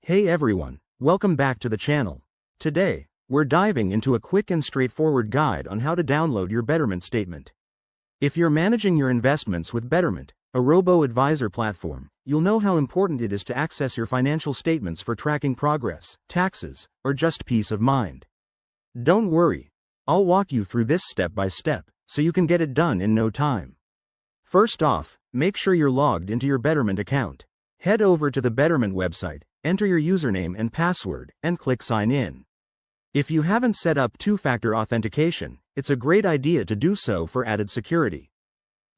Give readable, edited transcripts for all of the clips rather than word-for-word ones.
Hey everyone, welcome back to the channel. Today, we're diving into a quick and straightforward guide on how to download your Betterment statement. If you're managing your investments with Betterment, a robo-advisor platform, you'll know how important it is to access your financial statements for tracking progress, taxes, or just peace of mind. Don't worry, I'll walk you through this step by step, so you can get it done in no time. First off, make sure you're logged into your Betterment account. Head over to the Betterment website, enter your username and password, and click Sign In. If you haven't set up two-factor authentication, it's a great idea to do so for added security.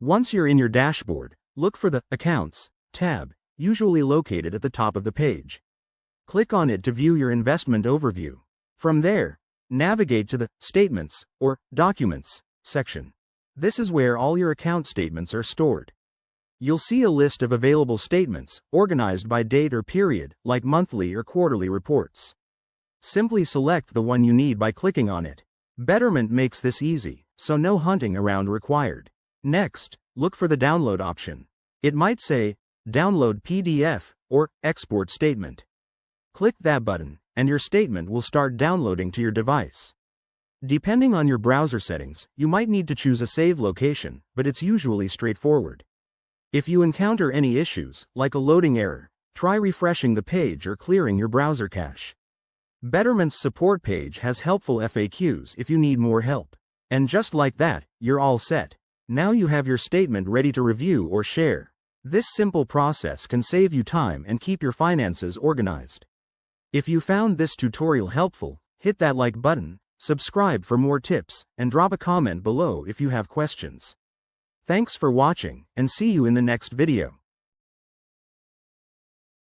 Once you're in your dashboard, look for the Accounts tab, usually located at the top of the page. Click on it to view your investment overview. From there, navigate to the Statements or Documents section. This is where all your account statements are stored. You'll see a list of available statements, organized by date or period, like monthly or quarterly reports. Simply select the one you need by clicking on it. Betterment makes this easy, so no hunting around required. Next, look for the download option. It might say, Download PDF, or Export Statement. Click that button, and your statement will start downloading to your device. Depending on your browser settings, you might need to choose a save location, but it's usually straightforward. If you encounter any issues, like a loading error, try refreshing the page or clearing your browser cache. Betterment's support page has helpful FAQs if you need more help. And just like that, you're all set. Now you have your statement ready to review or share. This simple process can save you time and keep your finances organized. If you found this tutorial helpful, hit that like button, subscribe for more tips, and drop a comment below if you have questions. Thanks for watching, and see you in the next video.